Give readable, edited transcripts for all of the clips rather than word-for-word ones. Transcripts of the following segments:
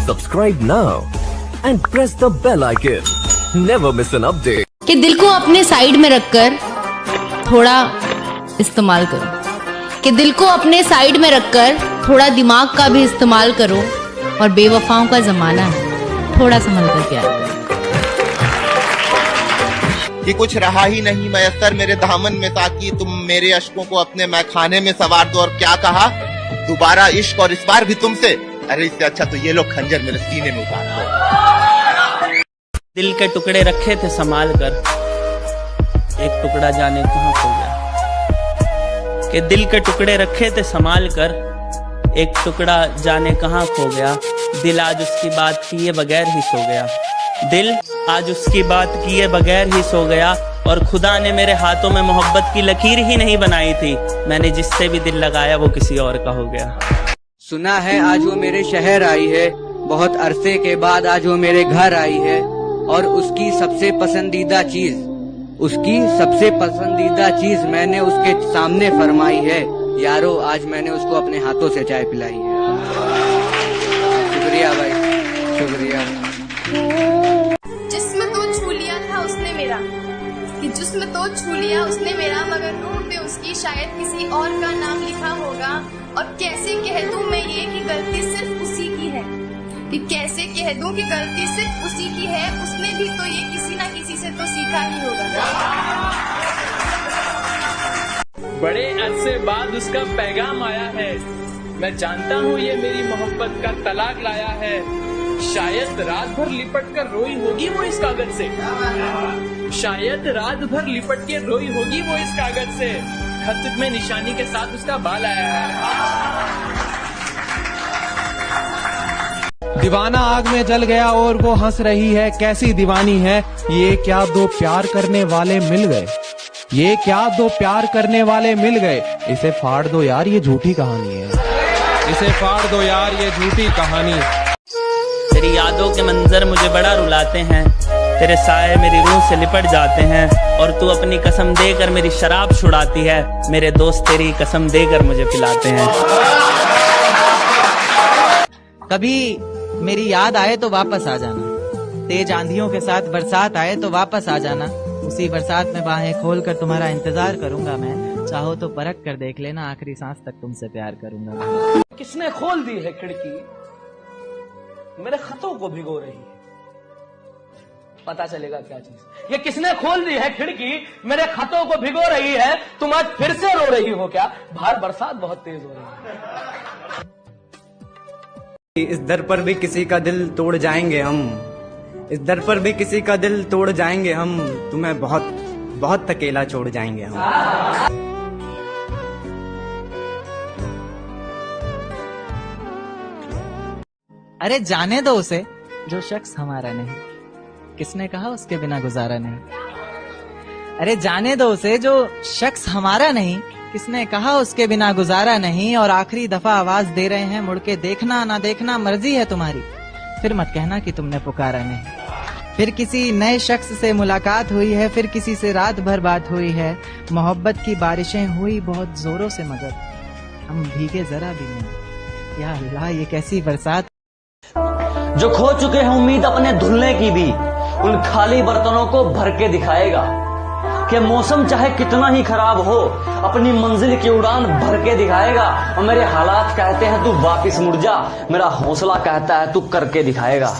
Subscribe now and press the bell icon. Never miss an update. कि दिल को अपने साइड में रखकर थोड़ा इस्तेमाल करो, कि दिल को अपने साइड में रखकर थोड़ा दिमाग का भी इस्तेमाल करो, और बेवफाओं का जमाना है, थोड़ा संभल कर प्यार करो। कि कुछ रहा ही नहीं मयस्सर मेरे दामन में ताकि तुम मेरे अश्कों को अपने मैखाने में सवार दो। और क्या कहा, दोबारा इश्क और इस बार भी तुमसे। अरे इससे अच्छा तो ये लोग खंजर मेरे सीने में उतार दो। दिल के टुकड़े रखे थे संभाल कर, एक टुकड़ा जाने कहाँ खो गया। कि दिल के टुकड़े रखे थे संभाल कर, एक टुकड़ा जाने कहाँ खो गया। दिल आज उसकी बात किए बगैर ही सो गया। दिल आज उसकी बात किए बगैर ही सो गया। और खुदा ने मेरे हाथों में मोहब्बत की लकीर ही नहीं बनाई थी। मैंने जिससे भी दिल लगाया वो किसी और का हो गया। सुना है आज वो मेरे शहर आई है, बहुत अरसे के बाद आज वो मेरे घर आई है। और उसकी सबसे पसंदीदा चीज मैंने उसके सामने फरमाई है। यारो आज मैंने उसको अपने हाथों से चाय पिलाई है। शुक्रिया भाई, शुक्रिया। जिस्म तो छू लिया था उसने मेरा, कि जिस्म तो छू लिया उसने मेरा, मगर रूह पे उसकी शायद किसी और का नाम लिखा होगा। और कैसे कह दूं मैं ये कि गलती सिर्फ उसी की है, कि कैसे कह दूं कि गलती सिर्फ उसी की है। उसने भी तो ये किसी ना किसी से तो सीखा ही होगा। बड़े अरसे बाद उसका पैगाम आया है। मैं जानता हूँ ये मेरी मोहब्बत का तलाक लाया है। शायद रात भर लिपट कर रोई होगी वो इस कागज से, शायद रात भर लिपट के रोई होगी वो इस कागज से। खत में निशानी के साथ उसका बाल आया है। दीवाना आग में जल गया और वो हंस रही है, कैसी दीवानी है ये। क्या दो प्यार करने वाले मिल गए, ये क्या दो प्यार करने वाले मिल गए। इसे फाड़ दो यार ये झूठी कहानी है, इसे फाड़ दो यार ये झूठी कहानी। तेरी यादों के मंजर मुझे बड़ा रुलाते हैं, तेरे साए मेरी रूह से लिपट जाते हैं। और तू अपनी कसम देकर मेरी शराब छुड़ाती है, मेरे दोस्त तेरी कसम देकर मुझे पिलाते हैं। कभी मेरी याद आए तो वापस आ जाना, तेज आंधियों के साथ बरसात आए तो वापस आ जाना। उसी बरसात में बाहें खोल कर तुम्हारा इंतजार करूंगा मैं। चाहो तो परख कर देख लेना, आखिरी सांस तक तुमसे प्यार करूंगा। किसने खोल दी है खिड़की, मेरे खतों को भिगो रही है। पता चलेगा क्या चीज। ये किसने खोल दी है खिड़की, मेरे खतों को भिगो रही है। तुम आज फिर से रो रही हो क्या, बाहर बरसात बहुत तेज हो रही है। इस दर पर भी किसी का दिल तोड़ जाएंगे हम, इस दर पर भी किसी का दिल तोड़ जाएंगे हम। तुम्हें बहुत बहुत अकेला छोड़ जाएंगे हम। अरे जाने दो उसे जो शख्स हमारा नहीं, किसने कहा उसके बिना गुजारा नहीं। अरे जाने दो उसे जो शख्स हमारा नहीं, किसने कहा उसके बिना गुजारा नहीं। और आखिरी दफा आवाज दे रहे हैं, मुड़ के देखना ना देखना मर्जी है तुम्हारी। फिर मत कहना कि तुमने पुकारा नहीं। फिर किसी नए शख्स से मुलाकात हुई है, फिर किसी से रात भर बात हुई है। मोहब्बत की बारिशें हुई बहुत जोरों से, मगर हम भीगे जरा भी नहीं। या अल्लाह ये कैसी बरसात। जो खो चुके हैं उम्मीद अपने धुलने की भी, उन खाली बर्तनों को भर के दिखाएगा। कि मौसम चाहे कितना ही खराब हो, अपनी मंजिल की उड़ान भर के दिखाएगा। और मेरे हालात कहते हैं तू वापिस मुड़ जा, मेरा हौसला कहता है तू करके दिखाएगा।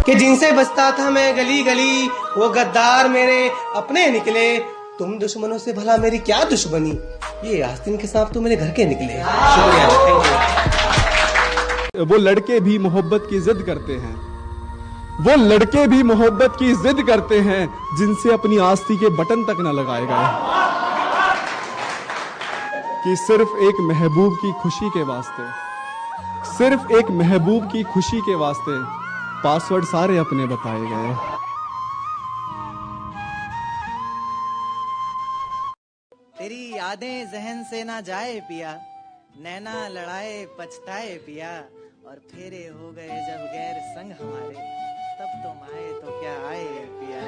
कि जिनसे बचता था मैं गली गली, वो गद्दार मेरे अपने निकले। तुम दुश्मनों से भला मेरी क्या दुश्मनी, ये आस्तीन के सांप तो मेरे घर के निकले। शुक्रिया, थैंक यू। वो लड़के भी मोहब्बत की जिद करते हैं, वो लड़के भी मोहब्बत की जिद करते हैं, जिनसे अपनी आस्ती के बटन तक न लगाए गए। कि सिर्फ एक महबूब की खुशी के वास्ते, सिर्फ एक महबूब की खुशी के वास्ते पासवर्ड सारे अपने बताए गए। तेरी यादें जहन से ना जाए पिया, नैना लड़ाए पछताए पिया। और फेरे हो गए जब गैर संग हमारे, तब तुम आए तो क्या आए पिया।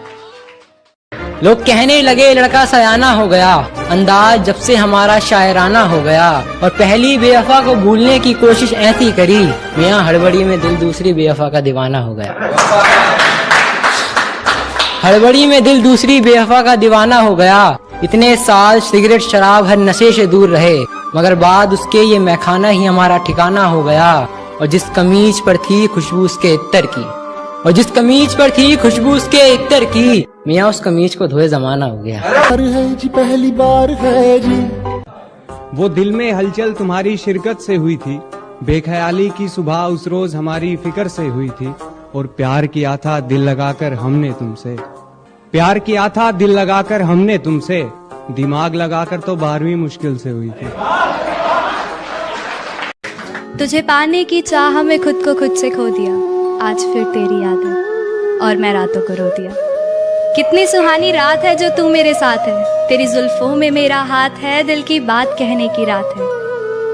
लोग कहने लगे लड़का सयाना हो गया, अंदाज जब से हमारा शायराना हो गया। और पहली बेवफा को भूलने की कोशिश ऐसी करी, मियाँ हड़बड़ी में दिल दूसरी बेवफा का दीवाना हो गया। हड़बड़ी में दिल दूसरी बेवफा का दीवाना हो गया। इतने साल सिगरेट शराब हर नशे से दूर रहे, मगर बाद उसके ये मैखाना ही हमारा ठिकाना हो गया। और जिस कमीज पर थी खुशबू उसके इत्तर की, और जिस कमीज पर थी खुशबू उसके इत्तर की, मियाँ उस कमीज को धोए जमाना हो गया। है जी पहली बार है जी। वो दिल में हलचल तुम्हारी शिरकत से हुई थी, बेख्याली की सुबह उस रोज हमारी फिक्र से हुई थी। और प्यार किया था दिल लगाकर हमने तुमसे, प्यार किया था दिल लगाकर हमने तुमसे, दिमाग लगाकर तो 12वीं मुश्किल से हुई थी। तुझे पाने की चाह में खुद को खुद से खो दिया, आज फिर तेरी याद है और मैं रातों को रो दिया। कितनी सुहानी रात है जो तू मेरे साथ है, तेरी जुल्फों में मेरा हाथ है, दिल की बात कहने की रात है,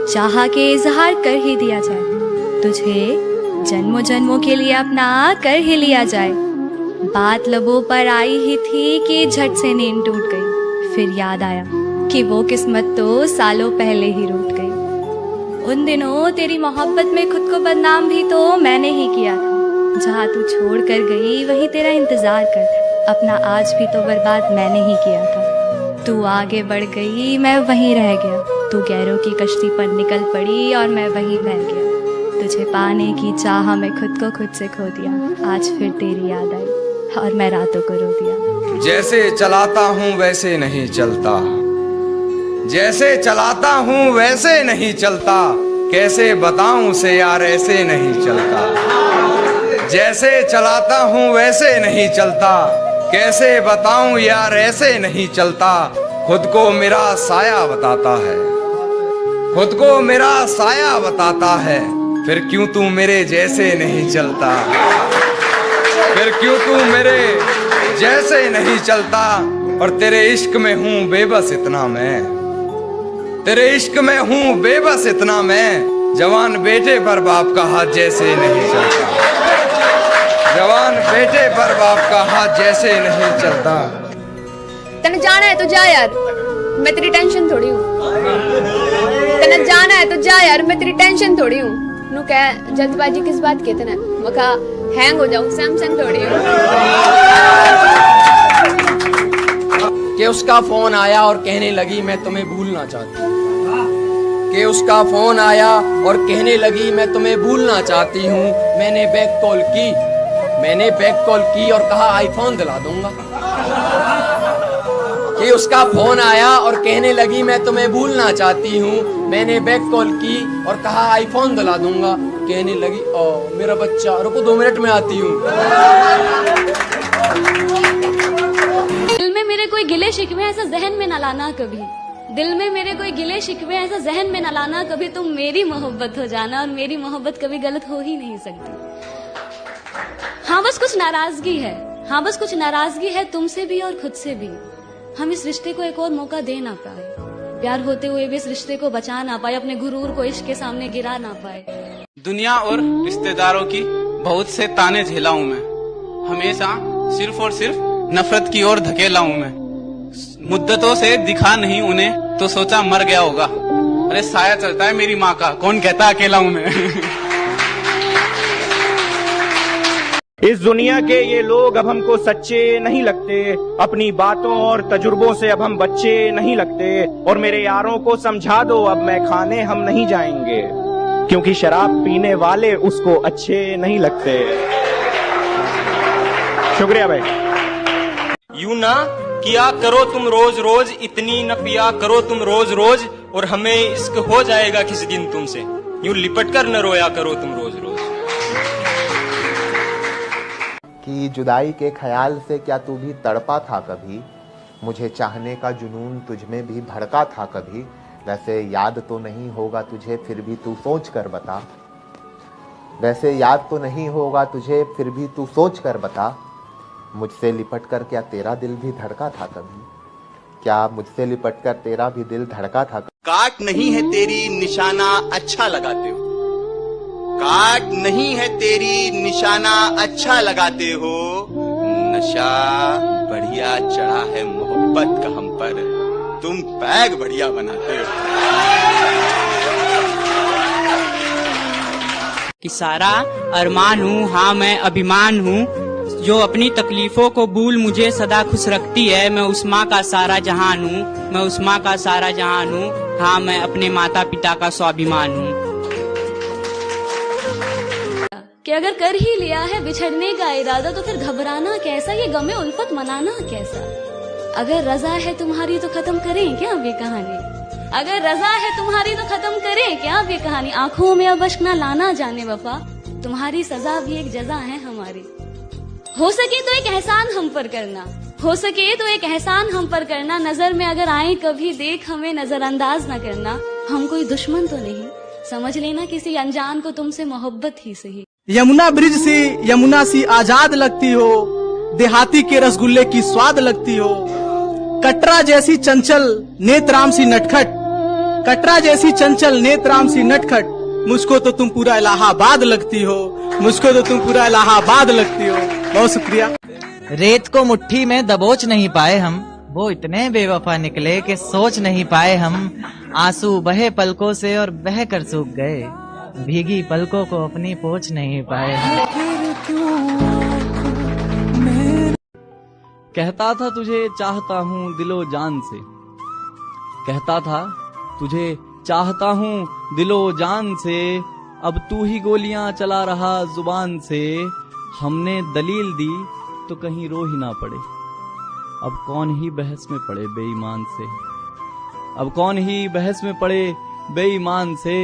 चाह के इजहार कर ही दिया जाए, तुझे जन्मों जन्मों के लिए अपना कर ही लिया जाए। बात लबों पर आई ही थी कि झट से नींद टूट गई, फिर याद आया कि वो किस्मत तो सालों पहले ही रूठ गई। उन दिनों तेरी मोहब्बत में खुद को बदनाम भी तो मैंने ही किया था, जहाँ तू छोड़ कर गई वहीं तेरा इंतजार कर, अपना आज भी तो बर्बाद मैंने ही किया था। तू आगे बढ़ गई मैं वहीं रह गया, तू गैरों की कश्ती पर निकल पड़ी और मैं वहीं बह गया। तुझे पाने की चाह में खुद को खुद से खो दिया, आज फिर तेरी याद आई और मैं रातों को रो दिया। जैसे चलाता हूँ वैसे नहीं चलता, जैसे चलाता हूँ वैसे नहीं चलता, कैसे बताऊं उसे यार ऐसे नहीं चलता। जैसे चलाता हूँ वैसे नहीं चलता, कैसे बताऊं यार ऐसे नहीं चलता। खुद को मेरा साया बताता है, खुद को मेरा साया बताता है, फिर क्यों तू मेरे जैसे नहीं चलता, फिर क्यों तू मेरे जैसे नहीं चलता। और तेरे इश्क में हूँ बेबस इतना मैं, तेरे इश्क में हूँ बेबस इतना मैं, जवान बेटे पर बाप का हाथ जैसे नहीं चलता, जवान बेटे पर बाप का हाथ जैसे नहीं चलता। तने जाना है तो जा यार, मैं तेरी टेंशन थोड़ी हूँ। तने जाना है तो जा यार, मैं तेरी टेंशन थोड़ी हूँ। नु कह जल्दबाजी किस बात की, तने मका हैंग हो जाऊं, सैमसंग थोड़ी हूँ। कि उसका फोन आया और कहने लगी मैं तुम्हें भूलना चाहती हूँ, कि उसका फोन आया और कहने लगी मैं तुम्हें भूलना चाहती हूँ। मैंने बैक कॉल की, मैंने बैक कॉल की और कहा आईफोन दिला दूंगा। कि उसका फोन आया और कहने लगी मैं तुम्हें भूलना चाहती हूँ, मैंने बैक कॉल की और कहा आईफोन दिला दूंगा। कहने लगी ओ मेरा बच्चा रुको 2 मिनट में आती हूँ। दिल में मेरे कोई गिले शिकवे ऐसा जहन में न लाना कभी, दिल में मेरे कोई गिले शिकवे ऐसा जहन में न लाना कभी, तुम मेरी मोहब्बत हो जाना और मेरी मोहब्बत कभी गलत हो ही नहीं सकती। हाँ बस कुछ नाराजगी है, हाँ बस कुछ नाराजगी है तुमसे भी और खुद से भी। हम इस रिश्ते को एक और मौका दे ना पाए, प्यार होते हुए भी इस रिश्ते को बचा ना पाए, अपने गुरूर को इश्क के सामने गिरा ना पाए। दुनिया और रिश्तेदारों की बहुत से ताने झेला हूँ मैं, हमेशा सिर्फ और सिर्फ नफरत की ओर धकेला हूँ मैं। मुद्दतों से दिखा नहीं उन्हें तो सोचा मर गया होगा, अरे साया चलता है मेरी माँ का, कौन कहता अकेला हूँ मैं। इस दुनिया के ये लोग अब हमको सच्चे नहीं लगते, अपनी बातों और तजुर्बों से अब हम बच्चे नहीं लगते। और मेरे यारों को समझा दो अब मैं खाने हम नहीं जाएंगे, क्योंकि शराब पीने वाले उसको अच्छे नहीं लगते। शुक्रिया भाई। यूं ना किया करो तुम रोज रोज, इतनी न पिया करो तुम रोज रोज, और हमें इश्क हो जाएगा किसी दिन तुमसे, यूं लिपट कर न रोया करो तुम रोज रोज। कि जुदाई के ख्याल से क्या तू भी तड़पा था कभी, मुझे चाहने का जुनून तुझमें भी भड़का था कभी। वैसे याद तो नहीं होगा तुझे फिर भी तू सोच कर बता, वैसे याद तो नहीं होगा तुझे फिर भी तू सोच कर बता। मुझसे लिपट कर क्या तेरा दिल भी धड़का था कभी, क्या मुझसे लिपट कर तेरा भी दिल धड़का था। काट नहीं है तेरी निशाना अच्छा लगाते हो, काट नहीं है तेरी निशाना अच्छा लगाते हो, नशा बढ़िया चढ़ा है मोहब्बत का हम पर, तुम पैग बढ़िया बनाते हो। कि सारा अरमान हूँ, हाँ मैं अभिमान हूँ, जो अपनी तकलीफों को भूल मुझे सदा खुश रखती है। मैं उस माँ का सारा जहान हूँ, मैं उस माँ का सारा जहान हूँ, हाँ मैं अपने माता पिता का स्वाभिमान हूँ। कि अगर कर ही लिया है बिछड़ने का इरादा तो फिर घबराना कैसा, ये गमे उल्फत मनाना कैसा। अगर रजा है तुम्हारी तो खत्म करें क्या अब ये कहानी, अगर रजा है तुम्हारी तो खत्म करें क्या अब ये कहानी। आंखों में अब अश्क ना लाना जाने वफा, तुम्हारी सजा भी एक जजा है हमारी। हो सके तो एक एहसान हम पर करना, हो सके तो एक एहसान हम पर करना। नजर में अगर आए कभी देख हमें नजरअंदाज न करना। हम कोई दुश्मन तो नहीं, समझ लेना किसी अनजान को तुमसे मोहब्बत ही सही। यमुना ब्रिज से यमुना सी आजाद लगती हो, देहाती के रसगुल्ले की स्वाद लगती हो। कटरा जैसी चंचल नेत्राम सी नटखट, कटरा जैसी चंचल नेत्राम सी नटखट। मुझको तो तुम पूरा इलाहाबाद लगती हो, मुझको तो तुम पूरा इलाहाबाद लगती हो। बहुत शुक्रिया। रेत को मुट्ठी में दबोच नहीं पाए हम, वो इतने बेवफा निकले कि सोच नहीं पाए हम। आंसू बहे पलकों से और बह कर सूख गए, भीगी पलकों को अपनी पोंछ नहीं पाए हम। कहता था तुझे चाहता हूँ दिलो जान से, कहता था तुझे चाहता हूँ दिलो जान से। अब तू ही गोलियां चला रहा जुबान से, हमने दलील दी तो कहीं रो ही ना पड़े। अब कौन ही बहस में पड़े बेईमान से, अब कौन ही बहस में पड़े बेईमान से।